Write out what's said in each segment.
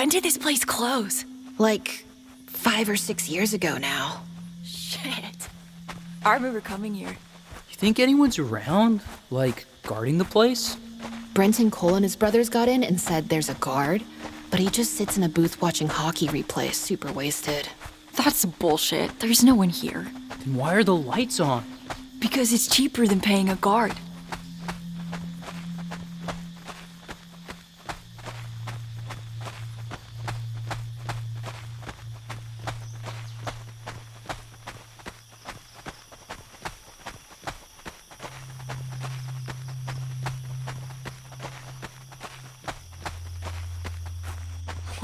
When did this place close? Like 5 or 6 years ago now. Shit. I remember coming here. You think anyone's around? Like, guarding the place? Brenton Cole and his brothers got in and said there's a guard, but he just sits in a booth watching hockey replays, super wasted. That's bullshit. There's no one here. Then why are the lights on? Because it's cheaper than paying a guard.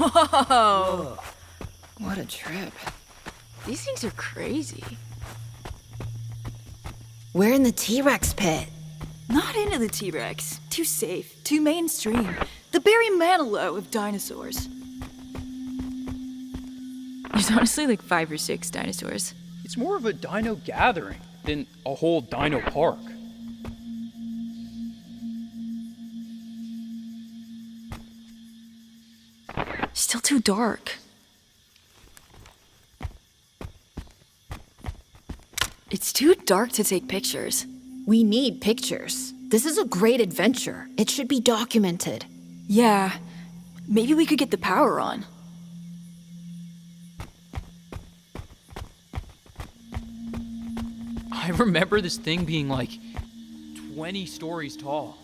Whoa! What a trip. These things are crazy. We're in the T-Rex pit. Not into the T-Rex. Too safe, too mainstream. The Barry Manilow of dinosaurs. There's honestly like 5 or 6 dinosaurs. It's more of a dino gathering than a whole dino park. Still too dark. It's too dark to take pictures. We need pictures. This is a great adventure. It should be documented. Yeah, maybe we could get the power on. I remember this thing being like 20 stories tall.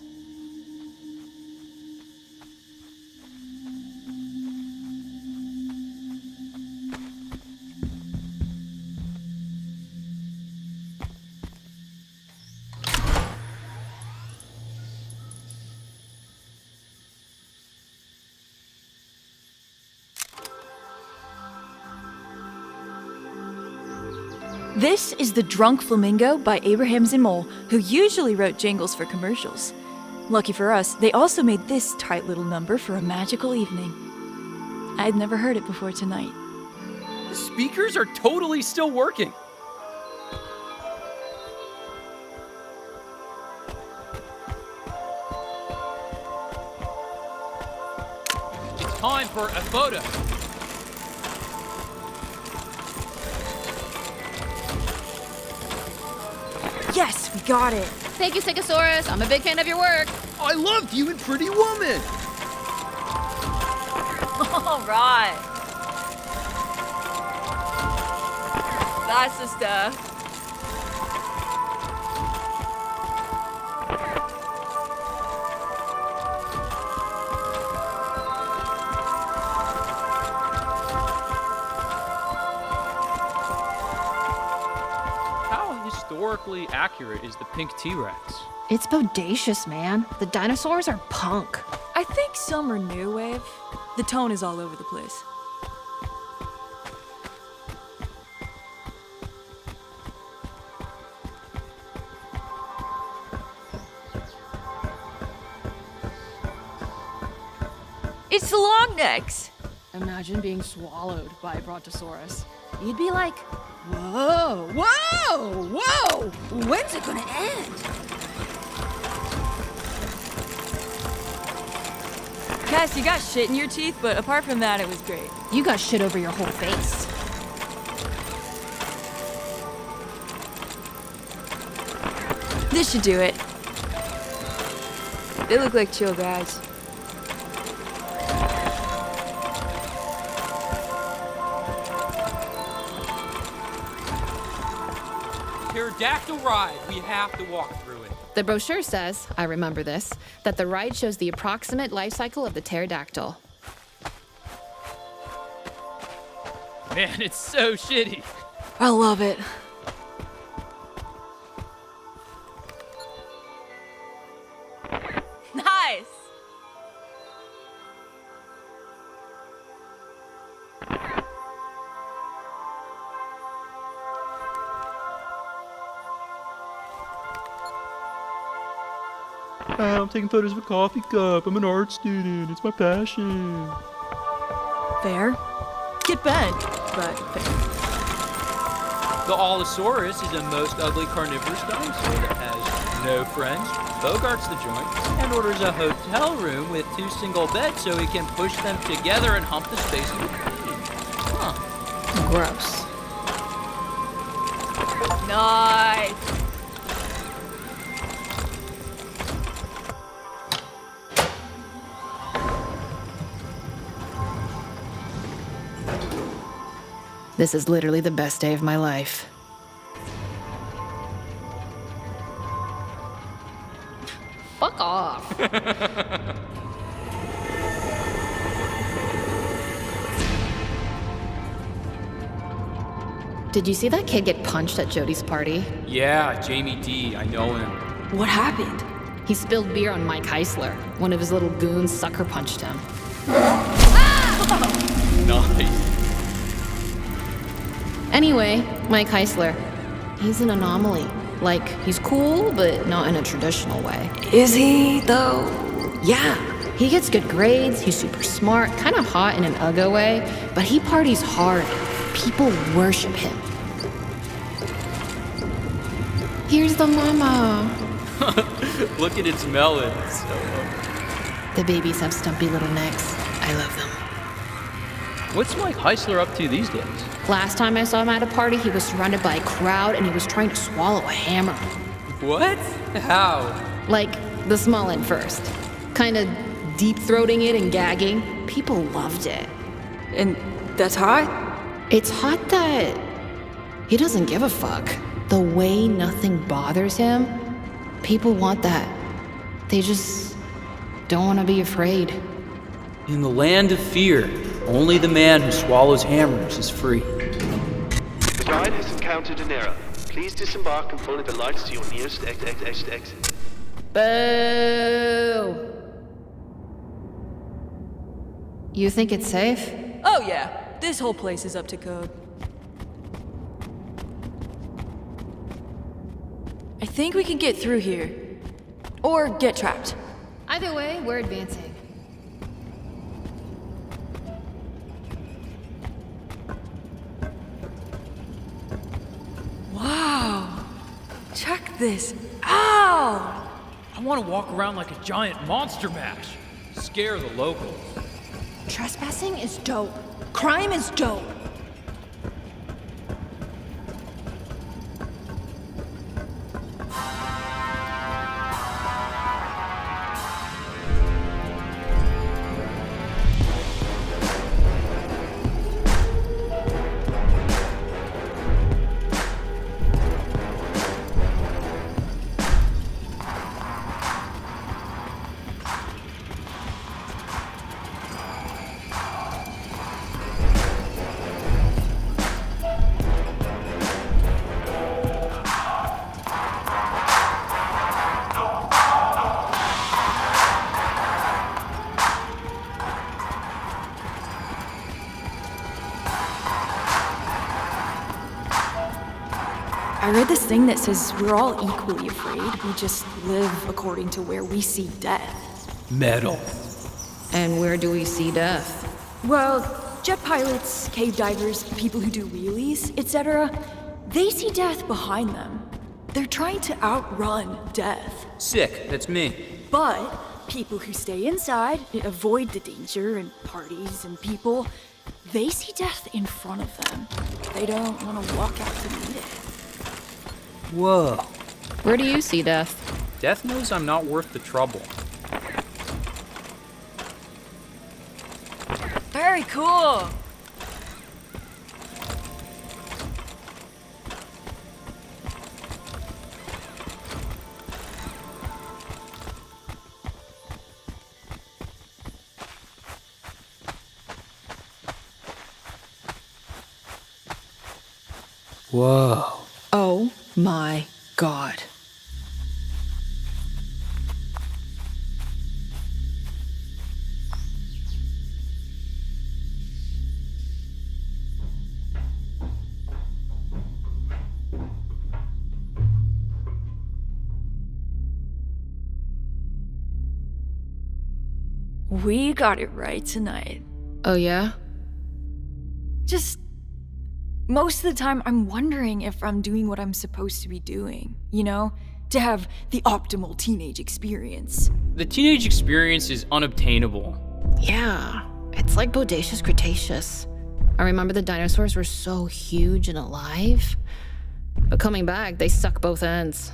This is The Drunk Flamingo by Abraham Zimmel, who usually wrote jingles for commercials. Lucky for us, they also made this tight little number for a magical evening. I'd never heard it before tonight. The speakers are totally still working. It's time for a photo. Yes, we got it. Thank you, Stegosaurus. I'm a big fan of your work. I loved you in Pretty Woman. All right. That's the stuff. How historically accurate is the pink T-Rex? It's bodacious, man. The dinosaurs are punk. I think some are new wave. The tone is all over the place. It's the long necks. Imagine being swallowed by a Brontosaurus. You'd be like, whoa, whoa, whoa! When's it gonna end? Cass, you got shit in your teeth, but apart from that, it was great. You got shit over your whole face. This should do it. They look like chill guys. Pterodactyl ride. We have to walk through it. The brochure says, I remember this, that the ride shows the approximate life cycle of the pterodactyl. Man, it's so shitty. I love it. Nice! I'm taking photos of a coffee cup. I'm an art student. It's my passion. Fair. Get bent, but fair. The Allosaurus is a most ugly carnivorous dinosaur that has No friends, bogarts the joint, and orders a hotel room with 2 single beds so he can push them together and hump the space in between. Huh. Gross. Nice. This is literally the best day of my life. Fuck off. Did you see that kid get punched at Jody's party? Yeah, Jamie D, I know him. What happened? He spilled beer on Mike Heisler. One of his little goons sucker punched him. Nice. Anyway, Mike Heisler. He's an anomaly. Like, he's cool, but not in a traditional way. Is he, though? Yeah, he gets good grades, he's super smart, kind of hot in an uggo way, but he parties hard. People worship him. Here's the mama. Look at its melons. The babies have stumpy little necks. I love them. What's Mike Heisler up to these days? Last time I saw him at a party, he was surrounded by a crowd and he was trying to swallow a hammer. What? How? Like, the small end first. Kinda deep-throating it and gagging. People loved it. And that's hot? It's hot that he doesn't give a fuck. The way nothing bothers him, people want that. They just don't want to be afraid. In the land of fear, only the man who swallows hammers is free. The ride has encountered an error. Please disembark and follow the lights to your nearest exit. Boo! You think it's safe? Oh, yeah. This whole place is up to code. I think we can get through here. Or get trapped. Either way, we're advancing. Wow. Check this out. I want to walk around like a giant monster mash. Scare the locals. Trespassing is dope. Crime is dope. I read this thing that says we're all equally afraid. We just live according to where we see death. Metal. And where do we see death? Well, jet pilots, cave divers, people who do wheelies, etc., they see death behind them. They're trying to outrun death. Sick, that's me. But people who stay inside, avoid the danger and parties and people, they see death in front of them. They don't want to walk out to meet it. Whoa. Where do you see death? Death knows I'm not worth the trouble. Very cool. Whoa. Oh my god. We got it right tonight. Oh, yeah? Just most of the time, I'm wondering if I'm doing what I'm supposed to be doing, you know? to have the optimal teenage experience. The teenage experience is unobtainable. Yeah, it's like Bodacious Cretaceous. I remember the dinosaurs were so huge and alive. But coming back, they suck both ends.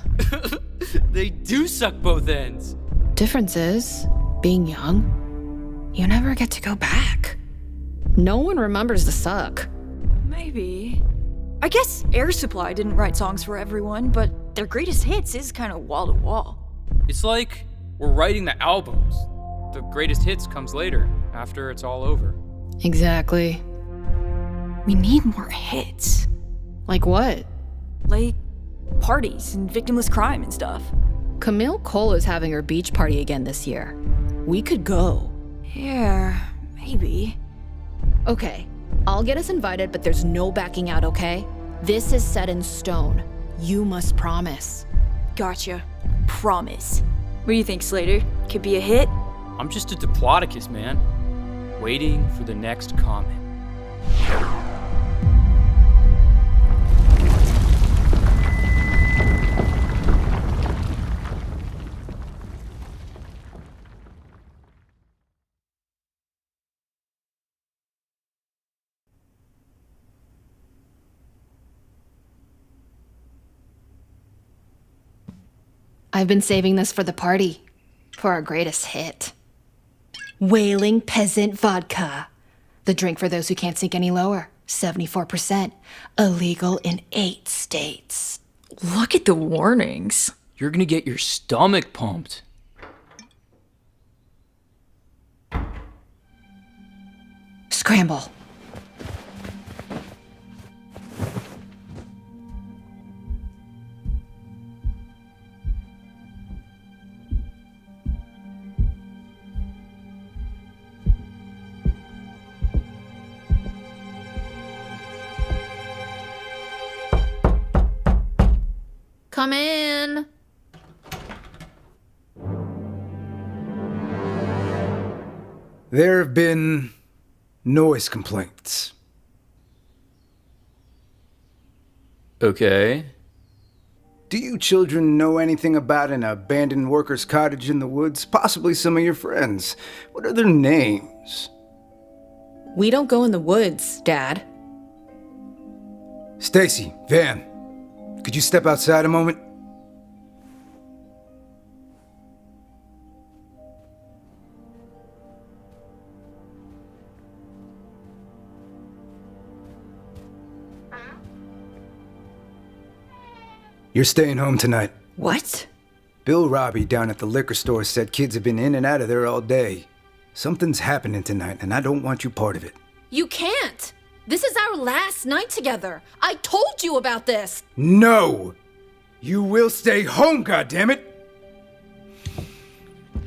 They do suck both ends. Difference is, being young, you never get to go back. No one remembers the suck. Maybe. I guess Air Supply didn't write songs for everyone, but their greatest hits is kind of wall to wall. It's like we're writing the albums. The greatest hits comes later, after it's all over. Exactly. We need more hits. Like what? Like parties and victimless crime and stuff. Camille Cole is having her beach party again this year. We could go. Yeah, maybe. Okay, I'll get us invited, but there's no backing out, okay? This is set in stone. You must promise. Gotcha. Promise. What do you think, Slater? Could be a hit? I'm just a Diplodocus, man. Waiting for the next comment. I've been saving this for the party. For our greatest hit. Wailing Peasant Vodka. The drink for those who can't sink any lower. 74%. Illegal in 8 states. Look at the warnings. You're gonna get your stomach pumped. Scramble. Come in. There have been noise complaints. Okay. Do you children know anything about an abandoned worker's cottage in the woods? Possibly some of your friends. What are their names? We don't go in the woods, Dad. Stacy, Van, could you step outside a moment? You're staying home tonight. What? Bill Robbie down at the liquor store said kids have been in and out of there all day. Something's happening tonight, and I don't want you part of it. You can't. This is our last night together. I told you about this. No! You will stay home, goddammit!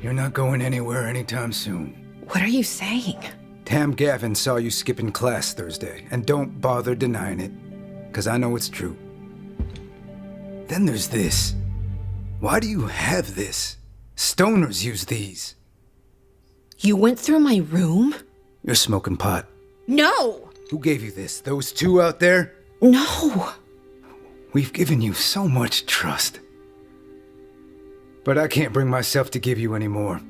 You're not going anywhere anytime soon. What are you saying? Tam Gavin saw you skipping class Thursday, and don't bother denying it, 'cause I know it's true. Then there's this. Why do you have this? Stoners use these. You went through my room? You're smoking pot. No! Who gave you this? Those two out there? No! We've given you so much trust. But I can't bring myself to give you any more.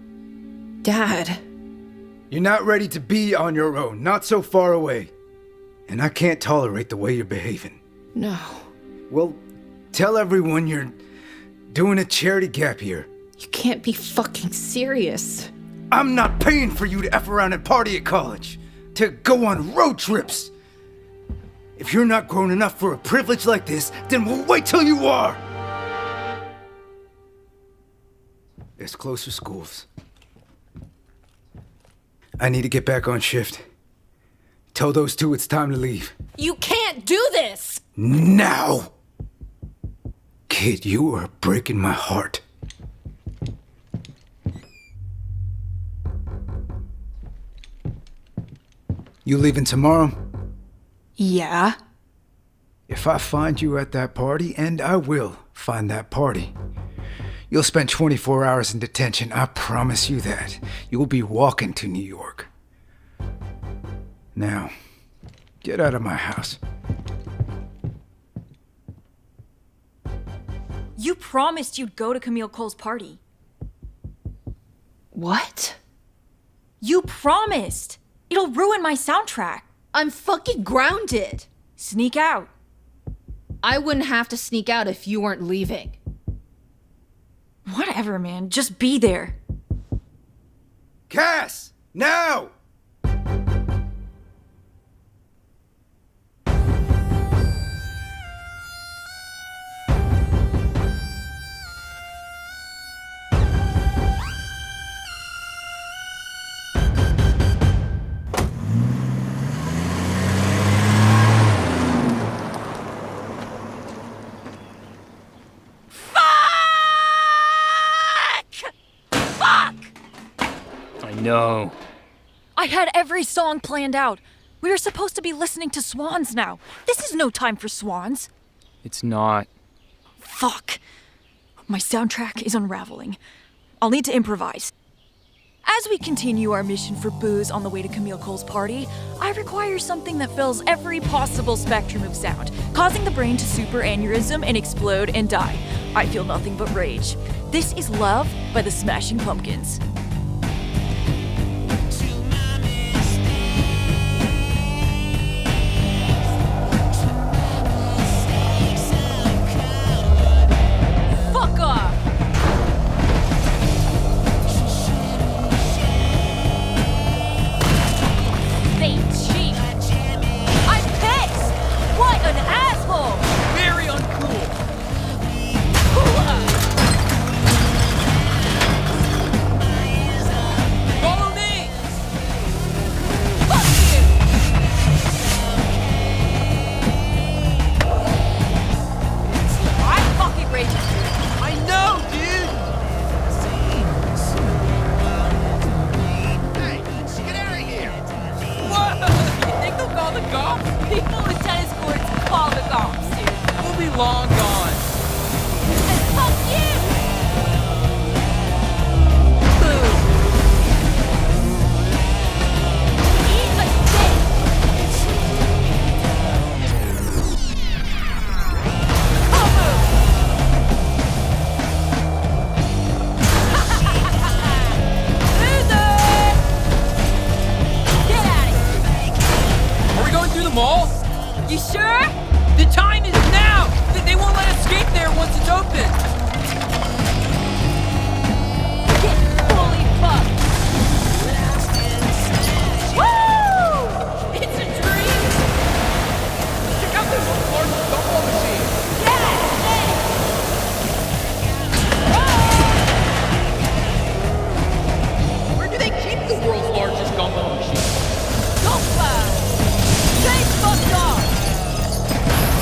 Dad. You're not ready to be on your own, not so far away. And I can't tolerate the way you're behaving. No. Well, tell everyone you're doing a charity gap year. You can't be fucking serious. I'm not paying for you to F around and party at college, to go on road trips. If you're not grown enough for a privilege like this, then we'll wait till you are. There's closer schools. I need to get back on shift. Tell those two it's time to leave. You can't do this! Now! Kid, you are breaking my heart. You leaving tomorrow? Yeah? If I find you at that party, and I will find that party, you'll spend 24 hours in detention. I promise you that. You'll be walking to New York. Now, get out of my house. You promised you'd go to Camille Cole's party. What? You promised! It'll ruin my soundtrack. I'm fucking grounded. Sneak out. I wouldn't have to sneak out if you weren't leaving. Whatever, man. Just be there. Cass! Now! No. I had every song planned out. We were supposed to be listening to Swans now. This is no time for Swans. It's not. Fuck. My soundtrack is unraveling. I'll need to improvise. As we continue our mission for booze on the way to Camille Cole's party, I require something that fills every possible spectrum of sound, causing the brain to super aneurysm and explode and die. I feel nothing but rage. This is Love by the Smashing Pumpkins. Fuck off! They cheap. I'm pissed! What an asshole! Very uncool. Follow me! Fuck you! I'm fucking raging. I know, dude! Hey, get out of here! Whoa! You think they'll call the cops? People with tennis courts call the cops, dude. We'll be long gone. And fuck you! Eat a dick! Are we going through the mall? You sure? The time is now! They won't let us skate there once it's open! Get fully fucked! Woo! It's a dream! Check out this large gumball machine! Yeah! Where do they keep the world's largest gumball machine? Go fast! Stay fucked off!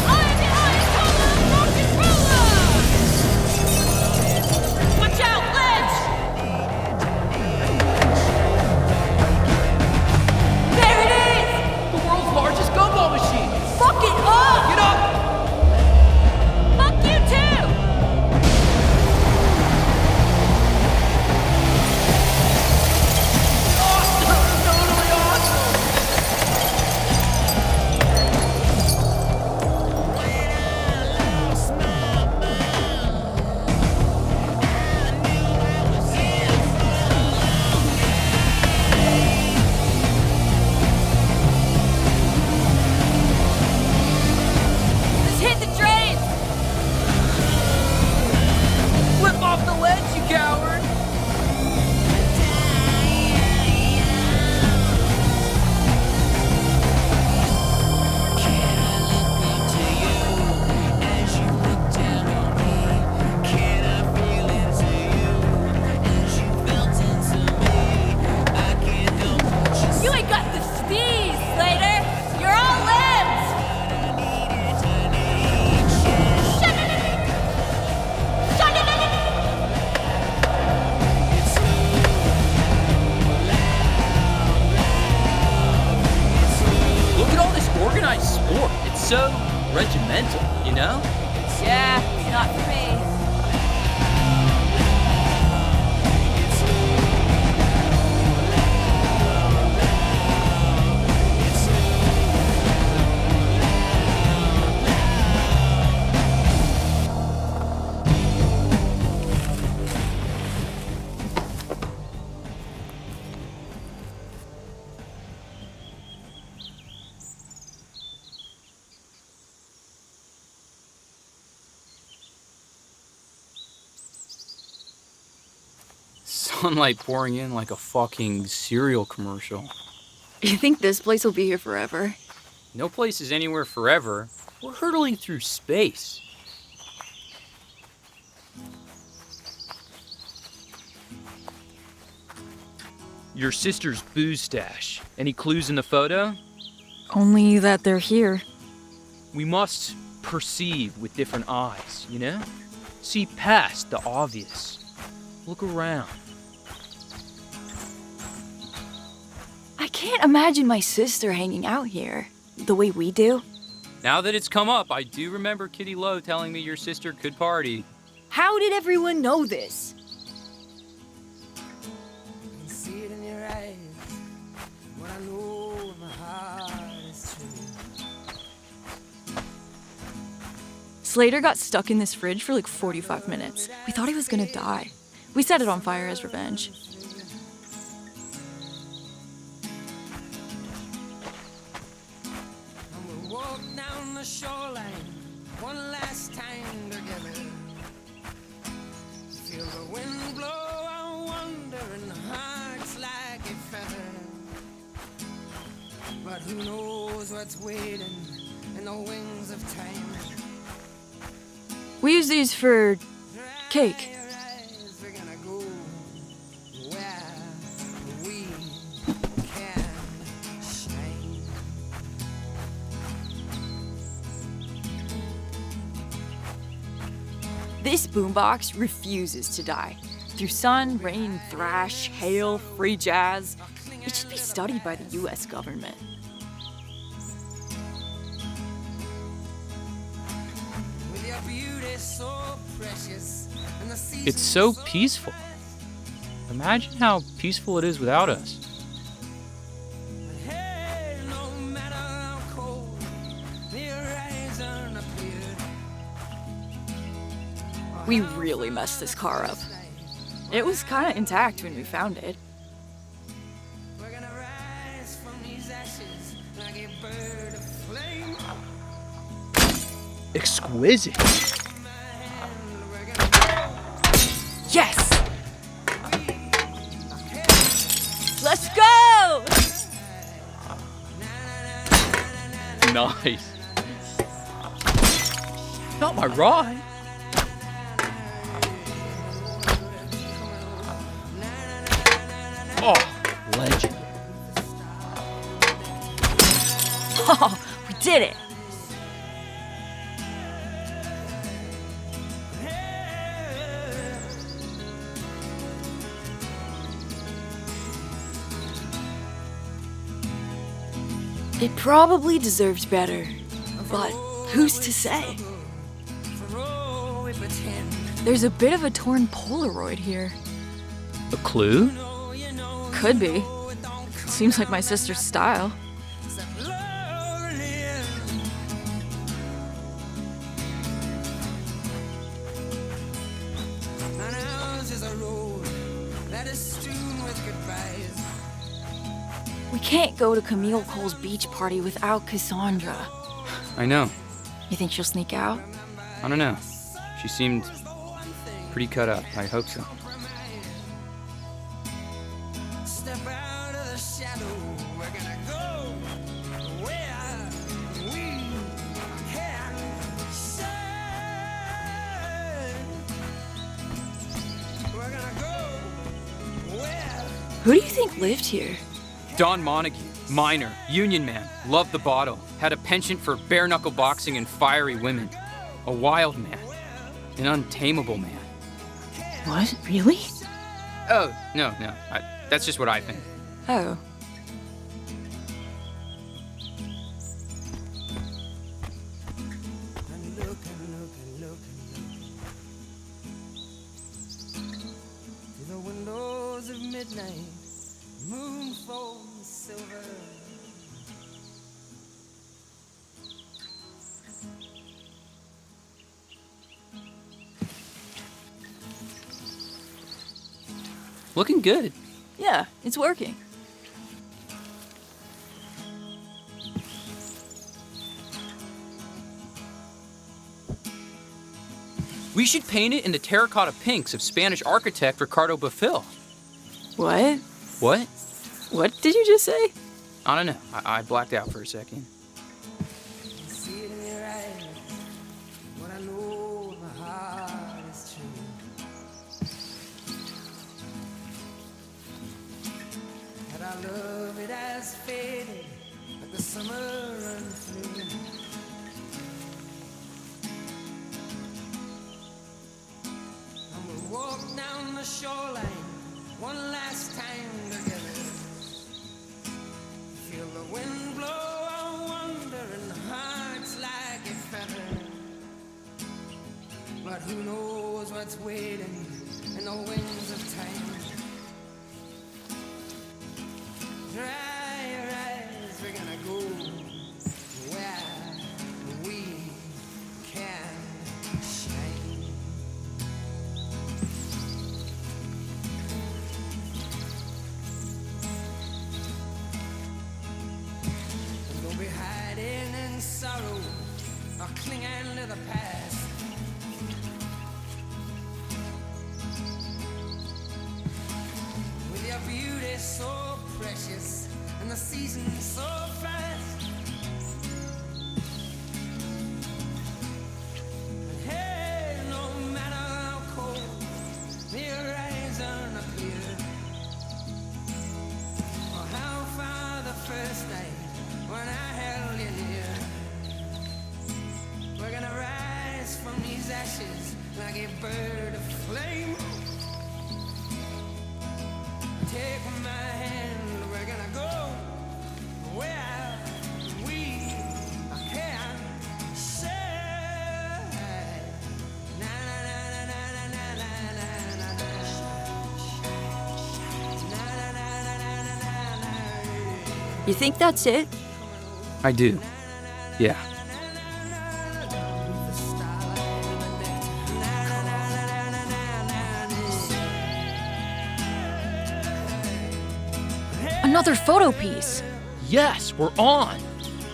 I'm the Ayatollah rock and roller! Watch out, ledge! There it is! The world's largest gumball machine! Fuck it up! Get up! Fuck you too! Totally awesome! Just hit the drain! Flip off the ledge, you coward! You ain't got the steez, Slater! You're all limbs! Shut it! Shut it! Look at all this organized sport. It's so regimental, you know? Yeah, not for me. Sunlight pouring in like a fucking cereal commercial. You think this place will be here forever? No place is anywhere forever. We're hurtling through space. Your sister's booze stash. Any clues in the photo? Only that they're here. We must perceive with different eyes, you know? See past the obvious. Look around. I can't imagine my sister hanging out here the way we do. Now that it's come up, I do remember Kitty Lowe telling me your sister could party. How did everyone know this? See it in your eyes. What I know in my heart is true. Slater got stuck in this fridge for like 45 minutes. We thought he was gonna die. We set it on fire as revenge. And we'll walk down the shoreline one last time together. Feel the wind blow our wandering hearts like a feather. But who knows what's waiting in the wings of time? We use these for cake. We're gonna go where we can shine. This boombox refuses to die. Through sun, rain, thrash, hail, free jazz. It should be studied by the US government. With your beauty so precious and the seasons It's so peaceful. Imagine how peaceful it is without us. Hey, no matter how cold the horizon appeared. We really messed this car up. It was kind of intact when we found it. We're gonna rise from these ashes like a bird of flame. Exquisite. We're gonna Yes! Let's go! Nice. Not my ride. Oh, legend. Oh, we did it! It probably deserves better, but who's to say? for all we pretend. There's a bit of a torn Polaroid here. A clue? Could be. Seems like my sister's style. And ours is a road that is strewn with goodbyes. We can't go to Camille Cole's beach party without Cassandra. I know. You think she'll sneak out? I don't know. She seemed pretty cut up. I hope so. Step out of the shadow. We're gonna go where we can shine. We're gonna go where Who do you think lived here? Don Montague, miner, union man, loved the bottle, had a penchant for bare-knuckle boxing and fiery women. A wild man. An untamable man. What? Really? Oh, no. That's just what I think. Oh. and look through the windows of midnight. Moon falls silver. Looking good. Yeah, it's working. We should paint it in the terracotta pinks of Spanish architect Ricardo Bofill. What? What? What did you just say? I don't know. I blacked out for a second. See it in your eyes. What I know in my heart is true. That our love it has faded like the summer runs through. And we'll walk down the shoreline one last time together. Feel the wind blow our wandering hearts like a feather. But who knows what's waiting in the wings of time? Dry your eyes, we're gonna go where we can shine. And don't be hiding in sorrow or clinging to the past. With your beauty so precious and the seasons so fast. And hey, no matter how cold the horizon appears, or how far the first night when I held you near, we're gonna rise from these ashes like a bird of flame. Take my hand, we're gonna go where we can say na na na na na na na na na na na na na. You think that's it? I do. Yeah. Another photo piece. Yes, we're on.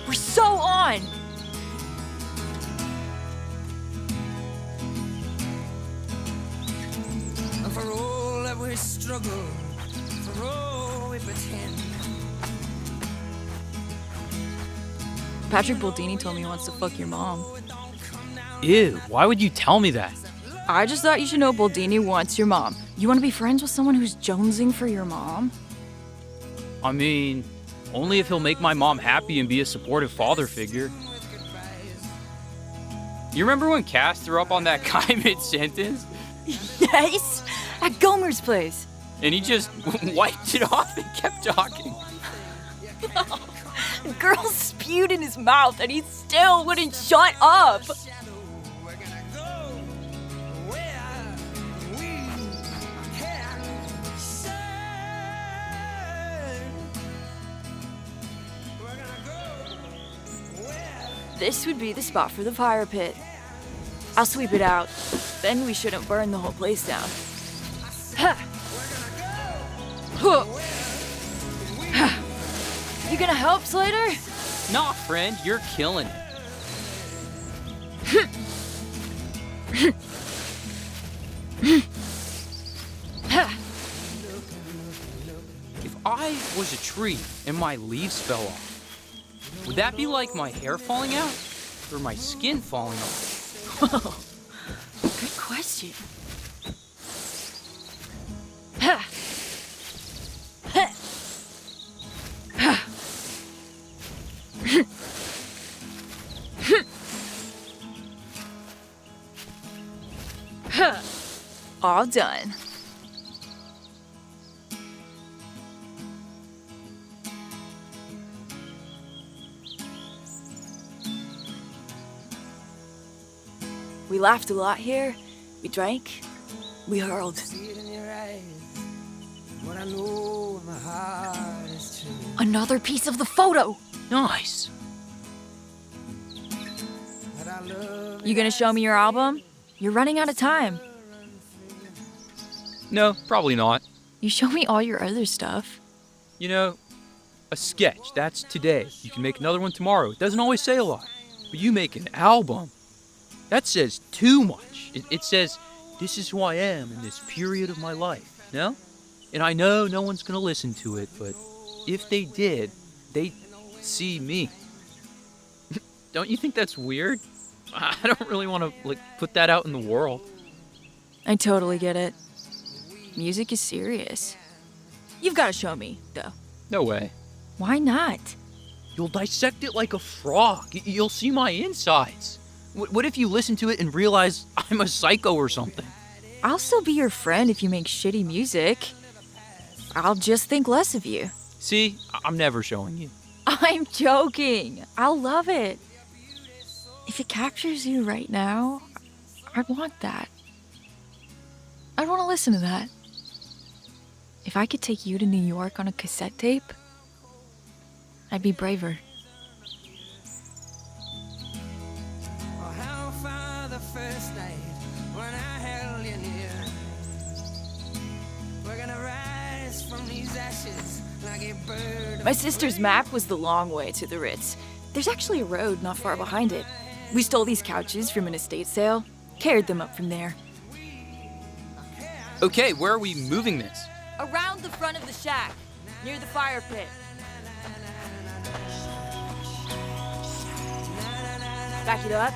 We're so on. And for all that we struggle, for all we pretend. Patrick Baldini told me he wants to fuck your mom. Ew, why would you tell me that? I just thought you should know Baldini wants your mom. You want to be friends with someone who's jonesing for your mom? I mean, only if he'll make my mom happy and be a supportive father figure. You remember when Cass threw up on that guy mid-sentence? Yes, at Gomer's place. And he just wiped it off and kept talking. The girl spewed in his mouth and he still wouldn't shut up. We're gonna go where we can say. We're gonna go where. This would be the spot for the fire pit. I'll sweep it out. Then we shouldn't burn the whole place down. Ha! Huh. Ha. You gonna help, Slater? Nah, friend, you're killing it. If I was a tree and my leaves fell off, would that be like my hair falling out or my skin falling off? Whoa. Good question. Ha. Ha. Ha. Ha. All done. We laughed a lot here. We drank. We hurled. See it in your eyes. What I know in my heart is true. Another piece of the photo. Nice. That I love You gonna show me your album? You're running out of time. No, probably not. You show me all your other stuff. You know, a sketch, that's today. You can make another one tomorrow. It doesn't always say a lot. But you make an album. That says too much. It says, this is who I am in this period of my life, no? And I know no one's gonna listen to it, but if they did, they'd see me. Don't you think that's weird? I don't really want to, put that out in the world. I totally get it. Music is serious. You've got to show me, though. No way. Why not? You'll dissect it like a frog. You'll see my insides. What if you listen to it and realize I'm a psycho or something? I'll still be your friend if you make shitty music. I'll just think less of you. See, I'm never showing you. I'm joking. I'll love it. If it captures you right now, I want that. I want to listen to that. If I could take you to New York on a cassette tape, I'd be braver. Oh, how far the first night when I held you near. We're gonna rise from these ashes like a bird. My sister's map was the long way to the Ritz. There's actually a road not far behind it. We stole these couches from an estate sale, carried them up from there. Okay, where are we moving this? Around the front of the shack, near the fire pit. Back it up.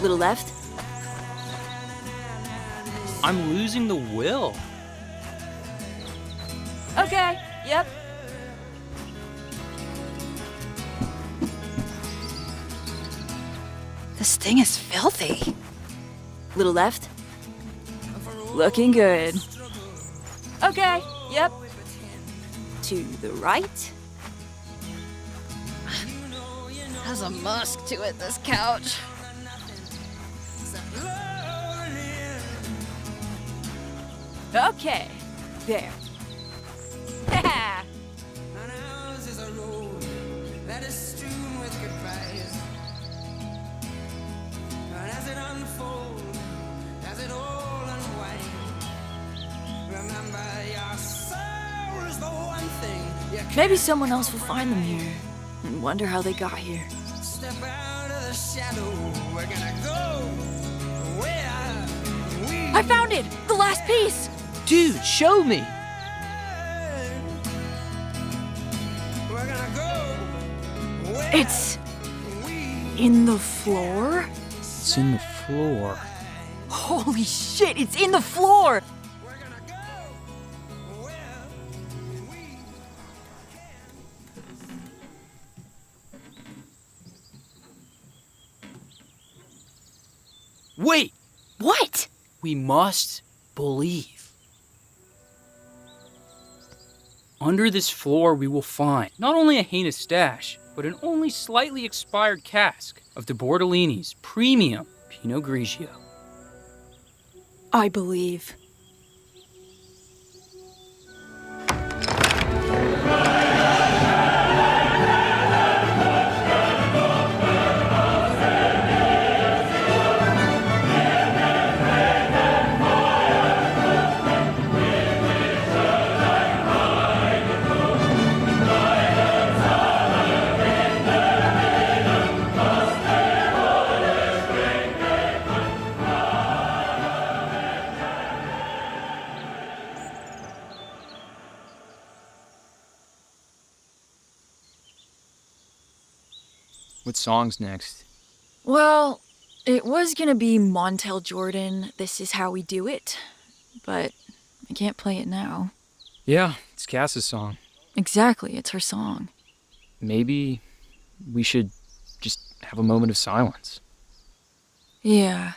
Little left. I'm losing the will. Okay, yep. This thing is filthy. Little left. Looking good. Okay, yep. To the right. Has a musk to it, this couch. Okay, there. Yeah. And ours is a road that is strewn with goodbyes. And as it unfolds, as it all unwinds, remember your soul is the one thing you can't Maybe someone else will find them here and wonder how they got here. step out of the shadow. We're gonna go where we I found it! The last piece! Dude, show me! We're gonna go where It's in the floor? It's in the floor. Holy shit, it's in the floor! we're gonna go where Wait! What? We must believe. Under this floor, we will find not only a heinous stash, but an only slightly expired cask of De Bordellini's premium Pinot Grigio. I believe. What song's next? Well, it was gonna be Montel Jordan, This Is How We Do It, but I can't play it now. Yeah, it's Cass's song. Exactly, it's her song. Maybe we should just have a moment of silence. Yeah.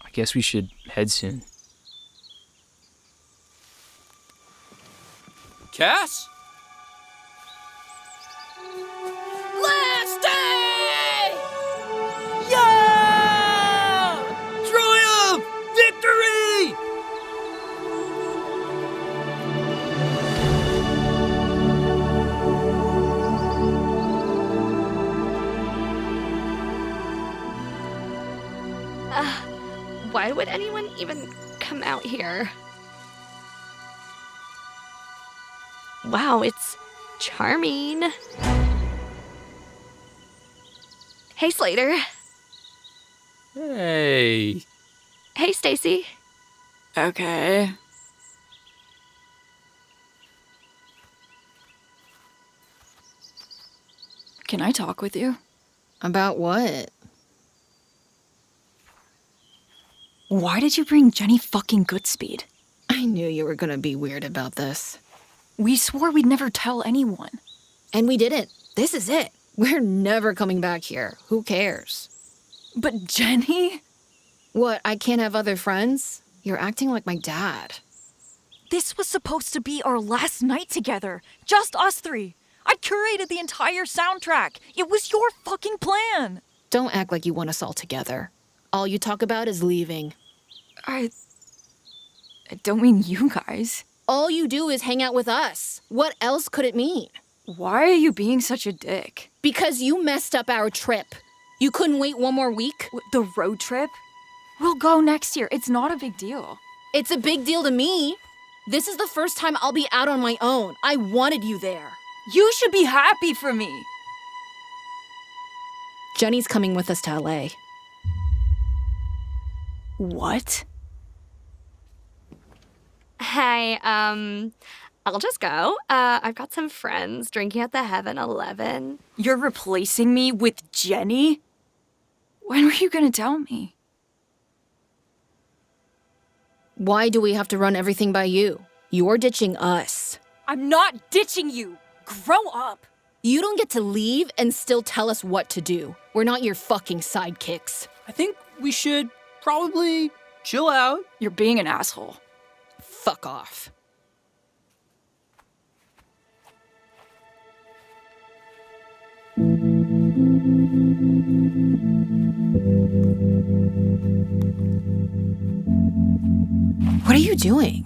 I guess we should head soon. Cass? Last day! Yeah! Triumph! Victory! Why would anyone even come out here? Wow, it's charming. Hey, Slater. Hey. Hey, Stacy. Okay. Can I talk with you? About what? Why did you bring Jenny fucking Goodspeed? I knew you were gonna be weird about this. We swore we'd never tell anyone. And we didn't. This is it. We're never coming back here. Who cares? But Jenny? What, I can't have other friends? You're acting like my dad. This was supposed to be our last night together. Just us three. I curated the entire soundtrack. It was your fucking plan. Don't act like you want us all together. All you talk about is leaving. I don't mean you guys. All you do is hang out with us. What else could it mean? Why are you being such a dick? Because you messed up our trip. You couldn't wait one more week? The road trip? We'll go next year. It's not a big deal. It's a big deal to me. This is the first time I'll be out on my own. I wanted you there. You should be happy for me. Jenny's coming with us to LA. What? Hey, I'll just go. I've got some friends drinking at the Heaven 11. You're replacing me with Jenny? When were you gonna tell me? Why do we have to run everything by you? You're ditching us. I'm not ditching you. Grow up. You don't get to leave and still tell us what to do. We're not your fucking sidekicks. I think we should probably chill out. You're being an asshole. Fuck off. What are you doing?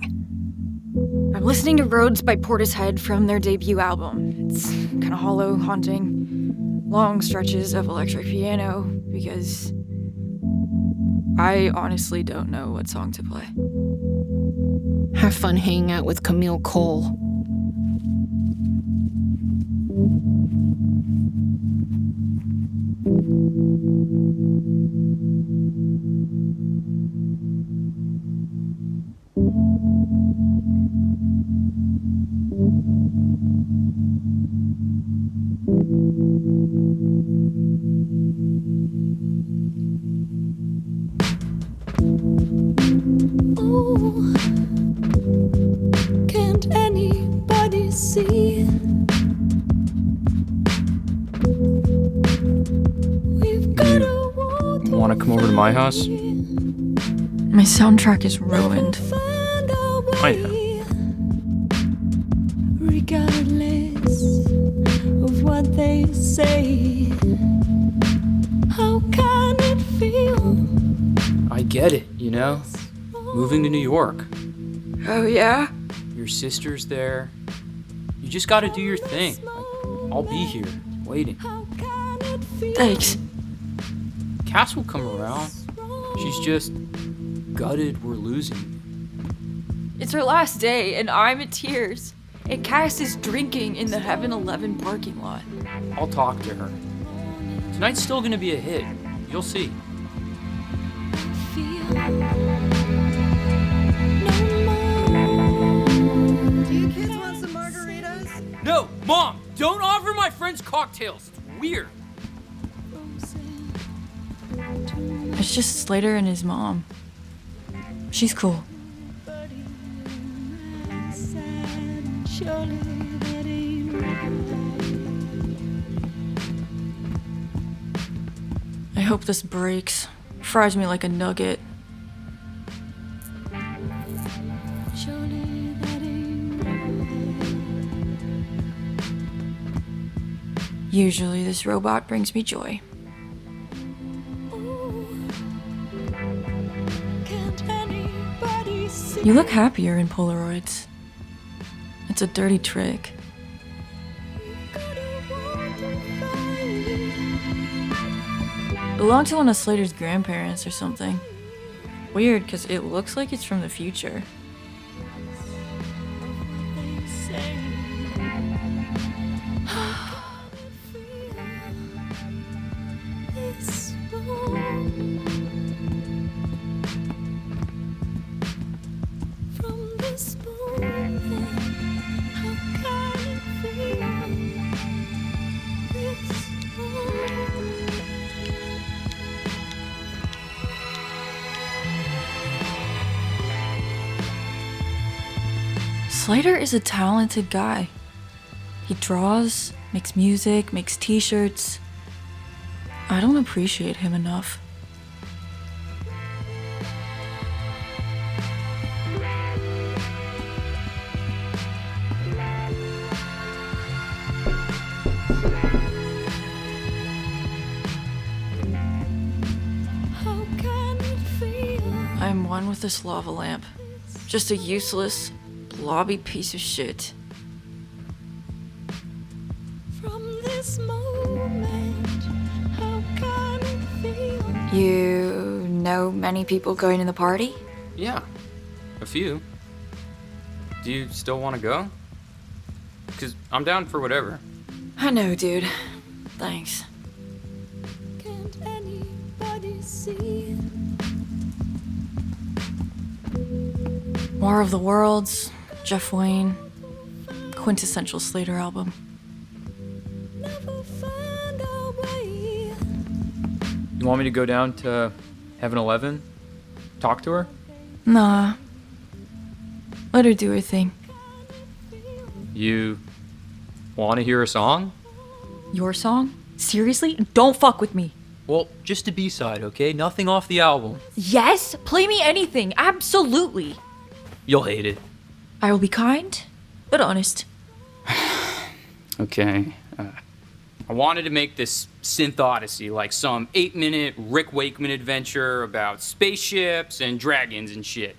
I'm listening to Roads by Portishead from their debut album. It's kind of hollow, haunting, long stretches of electric piano because I honestly don't know what song to play. Have fun hanging out with Camille Cole. Oh, can't anybody see? We've got a war to Want to come over to my house? My soundtrack is ruined. find our I know. way, regardless of what they say. How can it feel? I get it, you know? Moving to New York. Oh, yeah? Your sister's there. You just gotta do your thing. I'll be here, waiting. How can it feel? Thanks. Cass will come around. She's just gutted we're losing. It's her last day, and I'm in tears. And Cass is drinking in the Heaven 11 parking lot. I'll talk to her. Tonight's still gonna be a hit. You'll see. Do you kids want some margaritas? No, Mom! Don't offer my friends cocktails. It's weird. It's just Slater and his mom. She's cool. I hope this breaks. Fries me like a nugget. Usually this robot brings me joy. You look happier in Polaroids. It's a dirty trick. Belonged to one of Slater's grandparents or something. Weird, because it looks like it's from the future. Slater is a talented guy. He draws, makes music, makes t-shirts. I don't appreciate him enough. How can it feel I'm one with this lava lamp. Just a useless, blobby piece of shit. from this moment? How can it feel? You know many people going to the party? Yeah, a few. Do you still want to go? Because I'm down for whatever. I know, dude. Thanks. Can't anybody see? War of the Worlds, Jeff Wayne, quintessential Slater album. Never find our way. You want me to go down to Heaven 11? Talk to her? Nah. Let her do her thing. You want to hear a song? Your song? Seriously? Don't fuck with me. Well, just a B-side, okay? Nothing off the album. Yes? Play me anything. Absolutely. You'll hate it. I will be kind, but honest. Okay. I wanted to make this synth odyssey like some 8-minute Rick Wakeman adventure about spaceships and dragons and shit.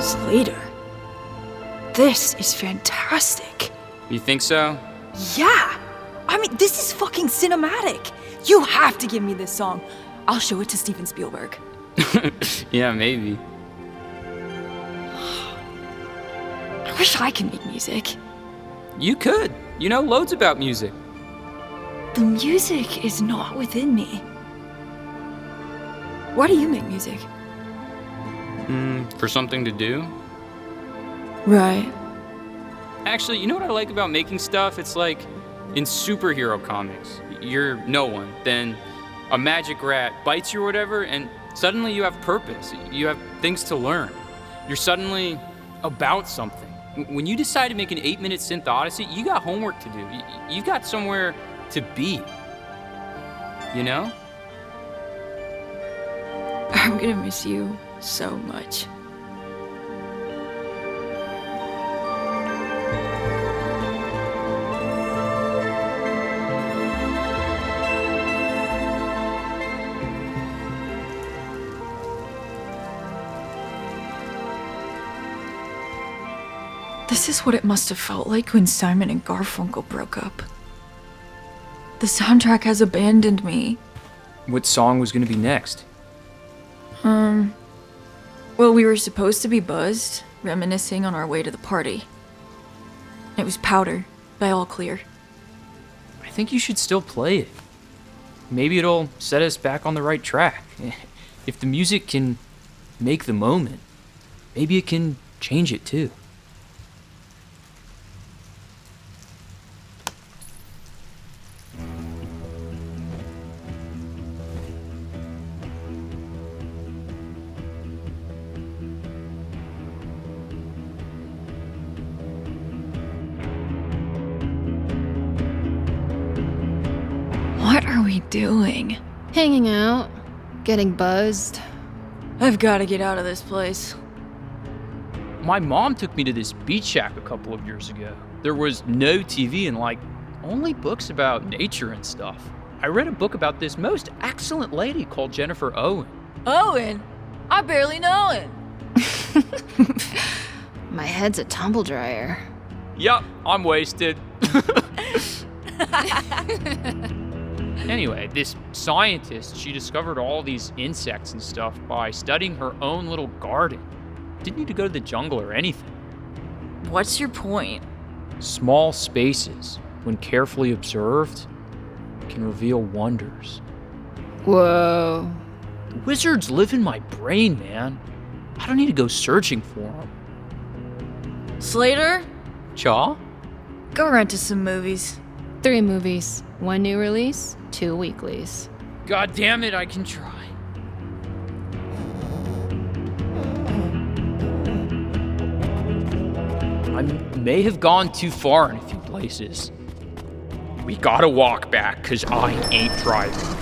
Slater. This is fantastic. You think so? Yeah! I mean, this is fucking cinematic. You have to give me this song. I'll show it to Steven Spielberg. Yeah, maybe. I wish I could make music. You could. You know loads about music. The music is not within me. Why do you make music? For something to do? Right. Actually, you know what I like about making stuff? It's like in superhero comics. You're no one. Then a magic rat bites you or whatever, and suddenly you have purpose. You have things to learn. You're suddenly about something. When you decide to make an 8-minute synth odyssey, you got homework to do. You've got somewhere to be. You know? I'm gonna miss you so much. This is what it must have felt like when Simon and Garfunkel broke up. The soundtrack has abandoned me. What song was going to be next? Well, we were supposed to be buzzed, reminiscing on our way to the party. It was Powder by All Clear. I think you should still play it. Maybe it'll set us back on the right track. If the music can make the moment, maybe it can change it too. What are we doing? Hanging out, getting buzzed. I've got to get out of this place. My mom took me to this beach shack a couple of years ago. There was no TV and only books about nature and stuff. I read a book about this most excellent lady called Jennifer Owen. Owen? I barely know him. My head's a tumble dryer. Yup, I'm wasted. Anyway, this scientist, she discovered all these insects and stuff by studying her own little garden. Didn't need to go to the jungle or anything. What's your point? Small spaces, when carefully observed, can reveal wonders. Whoa. The wizards live in my brain, man. I don't need to go searching for them. Slater, Chaw? go rent us some movies. 3 movies, 1 new release, 2 weeklies. God damn it, I can try. I may have gone too far in a few places. We gotta walk back, 'cause I ain't driving.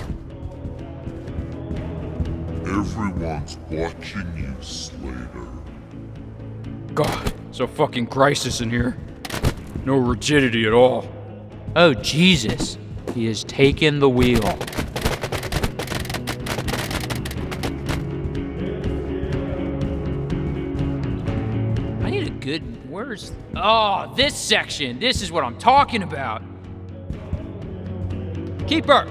Everyone's watching you, Slater. God, it's a fucking crisis in here. No rigidity at all. Oh, Jesus. He has taken the wheel. I need a good... Where's... Oh, this section. This is what I'm talking about. Keeper!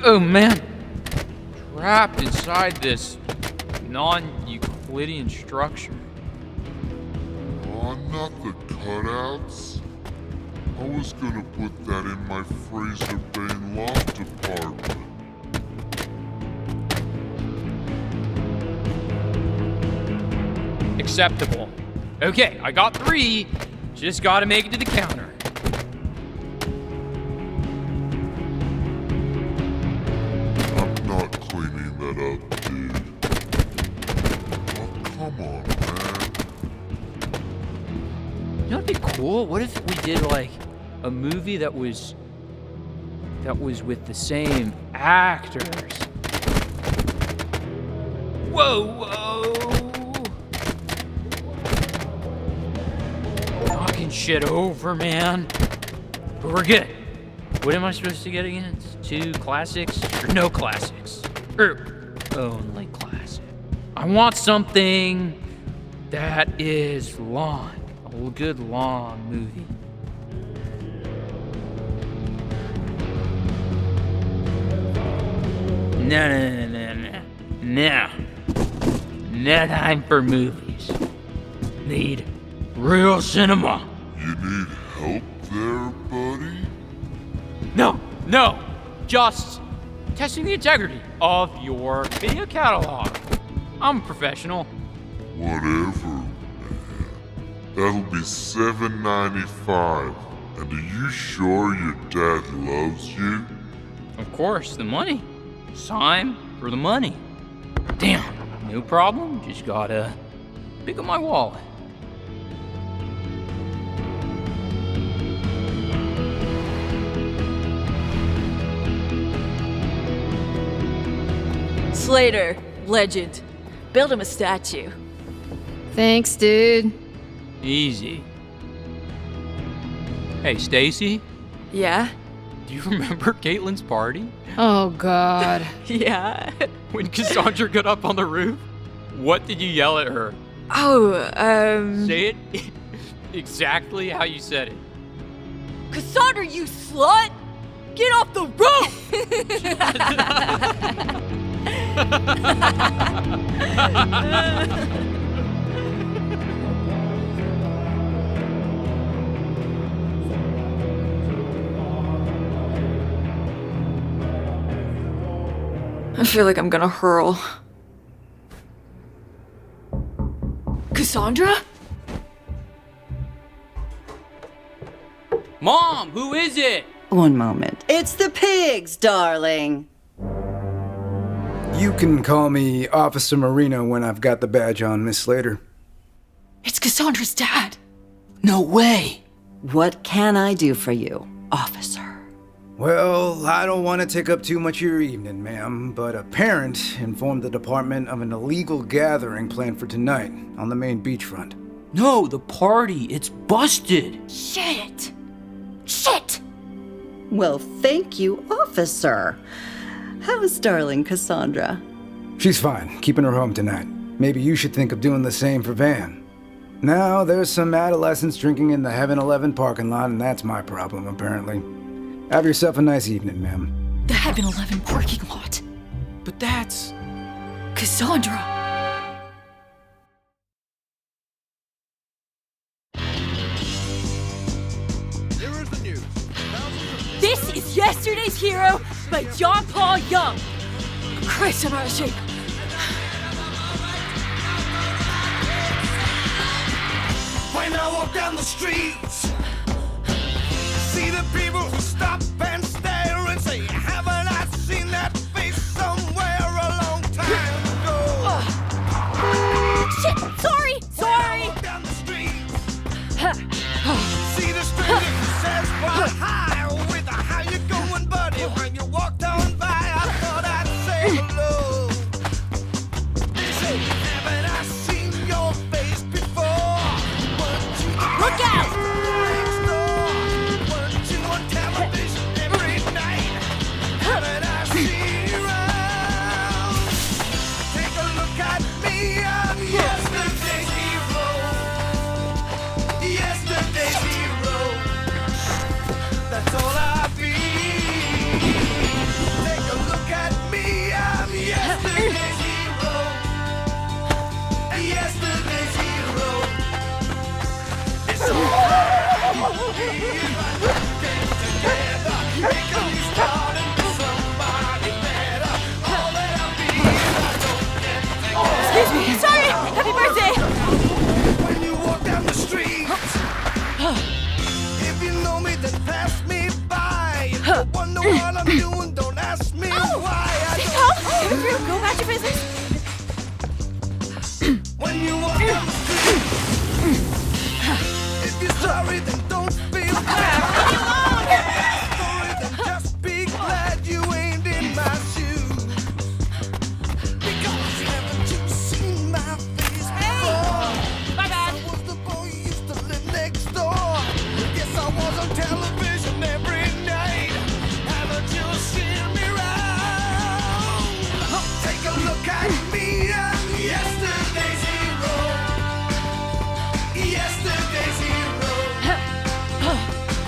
Oh, man. Trapped inside this non-Euclidean structure. Oh, not the cutouts. I was gonna put that in my Fraser Bane law department. Acceptable. Okay, I got 3. Just gotta make it to the counter. I'm not cleaning that up, dude. Oh, come on, man. You know what'd be cool? What if we did like a movie that was with the same actors? Whoa! Knocking shit over, man. But we're good. What am I supposed to get again? It's 2 classics or no classics? Only classic. I want something that is long. A good long movie. No. No time for movies. Need real cinema. You need help there, buddy? No. Just testing the integrity of your video catalog. I'm a professional. Whatever, man. That'll be $7.95. And are you sure your dad loves you? Of course, the money. Time for the money. Damn, no problem. Just gotta pick up my wallet. Slater, legend. Build him a statue. Thanks, dude. Easy. Hey, Stacy, Yeah? do you remember Caitlin's party? Oh, God. Yeah. When Cassandra got up on the roof? What did you yell at her? Say Say it exactly how you said it. Cassandra, you slut! Get off the roof! I feel like I'm gonna hurl. Cassandra? Mom, who is it? One moment. It's the pigs, darling. You can call me Officer Marino when I've got the badge on, Miss Slater. It's Cassandra's dad. No way. What can I do for you, officer? Well, I don't want to take up too much of your evening, ma'am, but a parent informed the department of an illegal gathering planned for tonight on the main beachfront. No, the party. It's busted. Shit! Well, thank you, officer. How's darling Cassandra? She's fine, keeping her home tonight. Maybe you should think of doing the same for Van. Now, there's some adolescents drinking in the Heaven 11 parking lot, and that's my problem, apparently. Have yourself a nice evening, ma'am. The Heaven 11 parking lot. But that's... Cassandra! This is Yesterday's Hero by John Paul Young. Christ, I'm out of shape. When I walk down the streets, see the people who stop and stare and say, haven't I seen that face somewhere a long time ago? Shit, sorry. When I walk down the streets, see the stranger who says, well, hi, with a how you going, buddy? When you walked on by, I thought I'd say hello. They say, haven't I seen your face before? Look out! Next door, weren't you on television every night? Haven't I seen you around? Take a look at me, I'm yesterday's hero. Yesterday's hero. That's all I be. Take a look at me, I'm yesterday's hero. Yesterday's hero. It's so hard to be if I don't get together. Make a new start and be somebody better. All that I be if I don't get together. Excuse me, sorry! Happy birthday! When you walk down the street, if you know me, then pass me by. If you wonder what I'm doing, don't ask me why. Stay calm! Get it through, go about your business. When you walk down the street, if you're sorry, then don't feel bad. Sorry, then just be glad you ain't in my shoes. Because haven't you seen my face before? My bad. I was the boy who used to live next door. Yes, I was on television every night. Haven't you seen me round? Take a look at me, I'm yesterday's hero. Yesterday's hero.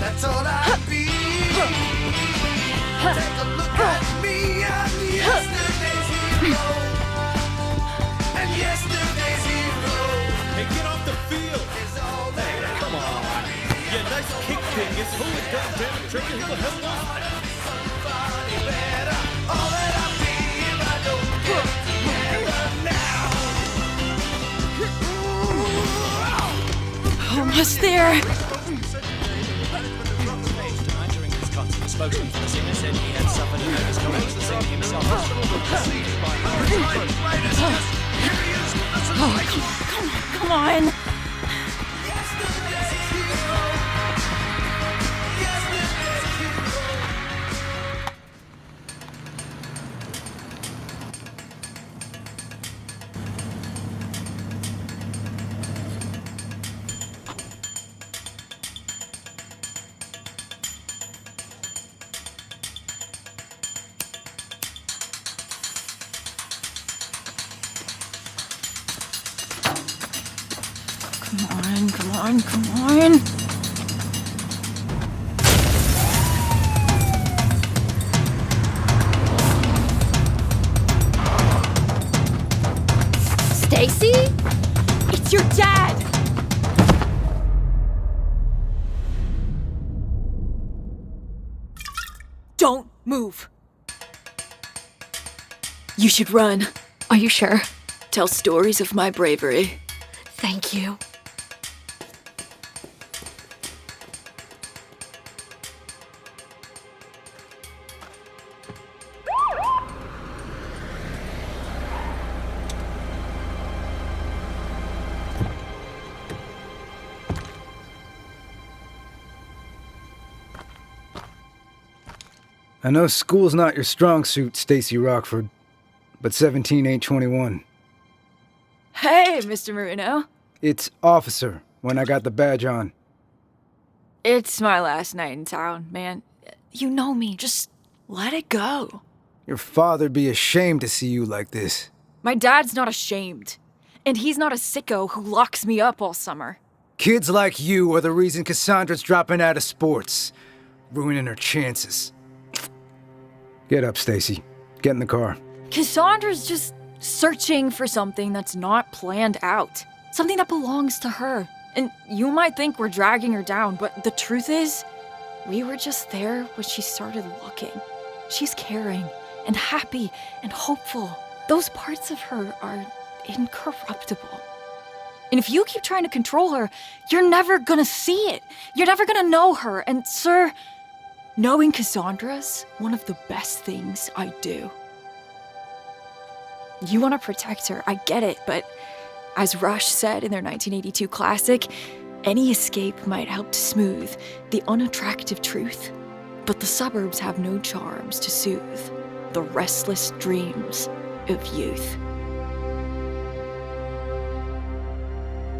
That's all I be. Take a look at me, I'm yesterday's hero. And yesterday's hero. Hey, get off the field! Is all that I Come on! Yeah, nice kick, Dingus. Who is goddamn tricky? Who the hell was that? somebody better. All that I be if I don't get together now. Almost there. Spokesman for the singer said he had suffered a nervous collapse. The singer himself Come on. Come on. Stacy? It's your dad! Don't move. You should run. Are you sure? Tell stories of my bravery. Thank you. I know school's not your strong suit, Stacy Rockford, but 17 ain't 21. Hey, Mr. Marino. It's officer when I got the badge on. It's my last night in town, man. You know me. Just let it go. Your father'd be ashamed to see you like this. My dad's not ashamed. And he's not a sicko who locks me up all summer. Kids like you are the reason Cassandra's dropping out of sports, ruining her chances. Get up, Stacy. Get in the car. Cassandra's just searching for something that's not planned out. Something that belongs to her. And you might think we're dragging her down, but the truth is, we were just there when she started looking. She's caring, and happy and hopeful. Those parts of her are incorruptible. And if you keep trying to control her, you're never gonna see it. You're never gonna know her. And, sir, knowing Cassandra's one of the best things I do. You want to protect her, I get it, but as Rush said in their 1982 classic, any escape might help to smooth the unattractive truth, but the suburbs have no charms to soothe the restless dreams of youth.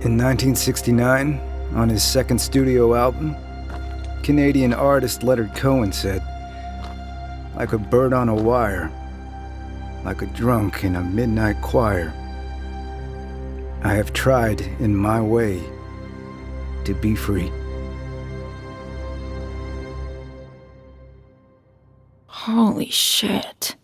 In 1969, on his second studio album, Canadian artist Leonard Cohen said, "Like a bird on a wire, like a drunk in a midnight choir, I have tried in my way to be free." Holy shit.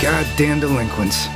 Goddamn delinquents.